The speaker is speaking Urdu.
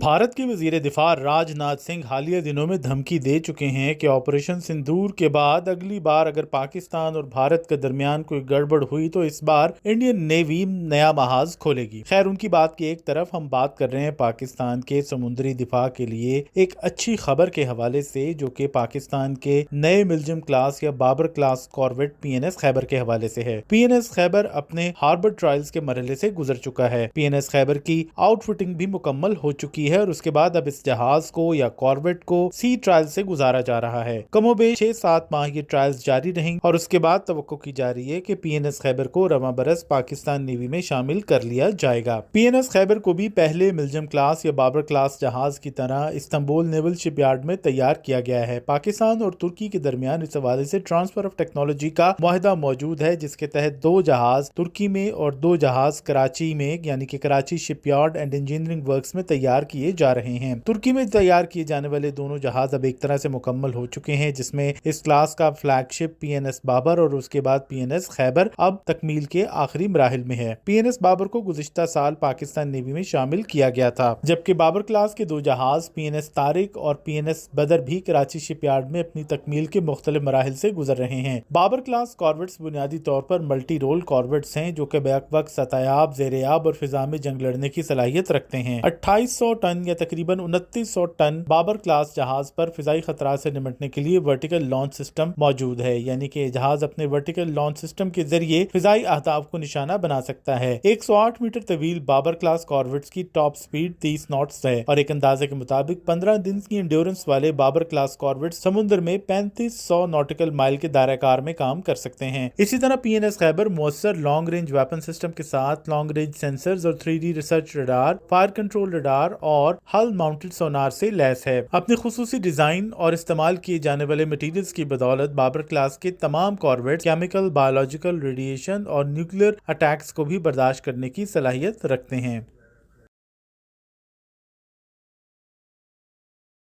بھارت کے وزیر دفاع راج ناتھ سنگھ حالیہ دنوں میں دھمکی دے چکے ہیں کہ آپریشن سندور کے بعد اگلی بار اگر پاکستان اور بھارت کے درمیان کوئی گڑبڑ ہوئی تو اس بار انڈین نیوی نیا محاذ کھولے گی۔ خیر، ان کی بات کی ایک طرف ہم بات کر رہے ہیں پاکستان کے سمندری دفاع کے لیے ایک اچھی خبر کے حوالے سے، جو کہ پاکستان کے نئے ملجم کلاس یا بابر کلاس کارویٹ پی این ایس خیبر کے حوالے سے ہے۔ پی این ایس خیبر اپنے ہاربر ٹرائلز کے مرحلے سے گزر چکا ہے۔ پی این ایس خیبر کی آؤٹ فٹنگ بھی مکمل ہو چکی ہے اور اس کے بعد اب اس جہاز کو یا کارویٹ کو سی ٹرائل سے گزارا جا رہا ہے۔ کم و بیش 6-7 ماہ یہ ٹرائلز جاری رہیں اور اس کے بعد توقع کی جا رہی ہے کہ پی این ایس خیبر کو رواں برس پاکستان نیوی میں شامل کر لیا جائے گا۔ پی این ایس خیبر کو بھی پہلے ملجم کلاس یا بابر کلاس جہاز کی طرح استنبول نیول شپ یارڈ میں تیار کیا گیا ہے۔ پاکستان اور ترکی کے درمیان اس حوالے سے ٹرانسفر آف ٹیکنالوجی کا معاہدہ موجود ہے، جس کے تحت 2 جہاز ترکی میں اور 2 جہاز کراچی میں یعنی کہ کراچی شپ یارڈ اینڈ انجینئرنگ ورکس میں تیار کیے جا رہے ہیں۔ ترکی میں تیار کیے جانے والے دونوں جہاز اب ایک طرح سے مکمل ہو چکے ہیں، جس میں اس کلاس کا فلیگ شپ پی این ایس بابر اور اس کے بعد پی این ایس خیبر اب تکمیل کے آخری مراحل میں ہے۔ پی این ایس بابر کو گزشتہ سال پاکستان نیوی میں شامل کیا گیا تھا، جبکہ بابر کلاس کے 2 جہاز پی این ایس طارق اور پی این ایس بدر بھی کراچی شپ یارڈ میں اپنی تکمیل کے مختلف مراحل سے گزر رہے ہیں۔ بابر کلاس کارویٹس بنیادی طور پر ملٹی رول کارویٹس ہیں، جو کہ بیک وقت سطح، زیر آب اور فضا میں جنگ لڑنے کی صلاحیت رکھتے ہیں۔ 2800 ٹن یا تقریباً 2900 ٹن بابر کلاس جہاز پر فضائی خطرات سے نمٹنے کے لیے ورٹیکل لانچ سسٹم موجود ہے، یعنی کہ جہاز اپنے ورٹیکل لانچ سسٹم کے ذریعے فضائی اہداف کو نشانہ بنا سکتا ہے۔ 108 میٹر طویل بابر کلاس کارویٹس کی ٹاپ سپیڈ 30 ناٹس ہے اور ایک اندازے کے مطابق 15 دن کی انڈیورنس والے بابر کلاس کارویٹس سمندر میں 3500 ناٹیکل مائل کے دائرہ کار میں کام کر سکتے ہیں۔ اسی طرح پی این ایس خیبر مؤثر لانگ رینج ویپن سسٹم کے ساتھ لانگ رینج سینسرز اور 3D research radar, fire control radar اور ہل ماؤنٹڈ سونار سے لیس ہے۔ اپنی خصوصی ڈیزائن اور استعمال کیے جانے والے مٹیریلز کی بدولت بابر کلاس کے تمام کارویٹس کیمیکل، بایولوجیکل، ریڈیشن اور نیوکلیئر اٹیکس کو بھی برداشت کرنے کی صلاحیت رکھتے ہیں۔